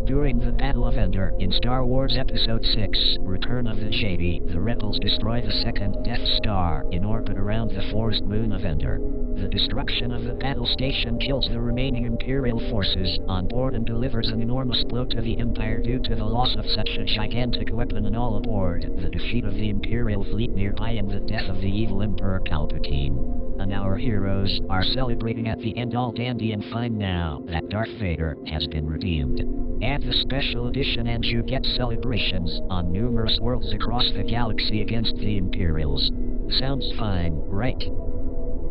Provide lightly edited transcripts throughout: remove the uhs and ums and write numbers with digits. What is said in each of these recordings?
During the Battle of Endor in Star Wars Episode 6, Return of the Jedi, the rebels destroy the second Death Star in orbit around the forest moon of Endor. The destruction of the battle station kills the remaining Imperial forces on board and delivers an enormous blow to the Empire due to the loss of such a gigantic weapon and all aboard, the defeat of the Imperial fleet nearby and the death of the evil Emperor Palpatine. And our heroes are celebrating at the end all dandy and fine now that Darth Vader has been redeemed. Add the special edition and you get celebrations on numerous worlds across the galaxy against the Imperials. Sounds fine, right?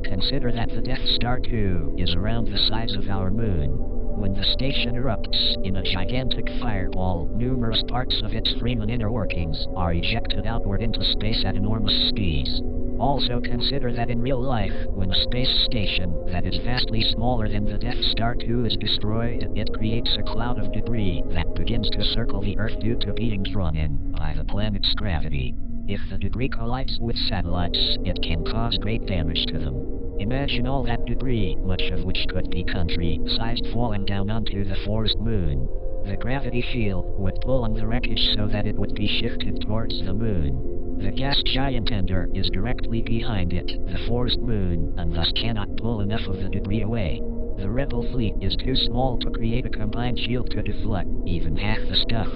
Consider that the Death Star 2 is around the size of our moon. When the station erupts in a gigantic fireball, numerous parts of its frame and inner workings are ejected outward into space at enormous speeds. Also consider that in real life, when a space station that is vastly smaller than the Death Star 2 is destroyed, it creates a cloud of debris that begins to circle the Earth due to being drawn in by the planet's gravity. If the debris collides with satellites, it can cause great damage to them. Imagine all that debris, much of which could be country-sized, falling down onto the forest moon. The gravity field would pull on the wreckage so that it would be shifted towards the moon. The gas giant Endor is directly behind it, the forest moon, and thus cannot pull enough of the debris away. The rebel fleet is too small to create a combined shield to deflect even half the stuff.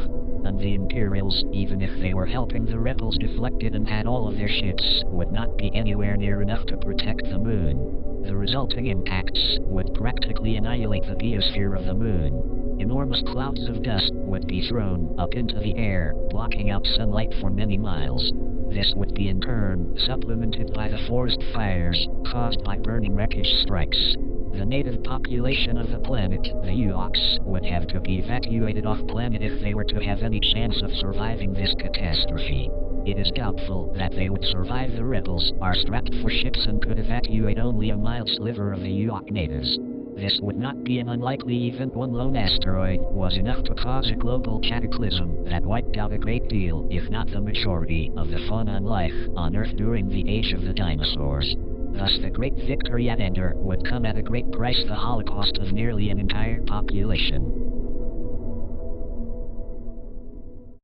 And the Imperials, even if they were helping the rebels deflect it and had all of their ships, would not be anywhere near enough to protect the moon. The resulting impacts would practically annihilate the biosphere of the moon. Enormous clouds of dust would be thrown up into the air, blocking out sunlight for many miles. This would be in turn supplemented by the forest fires caused by burning wreckage strikes. The native population of the planet, the Ewoks, would have to be evacuated off-planet if they were to have any chance of surviving this catastrophe. It is doubtful that they would survive. The rebels are strapped for ships and could evacuate only a mild sliver of the Ewok natives. This would not be an unlikely event. One lone asteroid was enough to cause a global cataclysm that wiped out a great deal, if not the majority, of the fauna and life on Earth during the age of the dinosaurs. Thus the great victory at Endor would come at a great price, the Holocaust of nearly an entire population.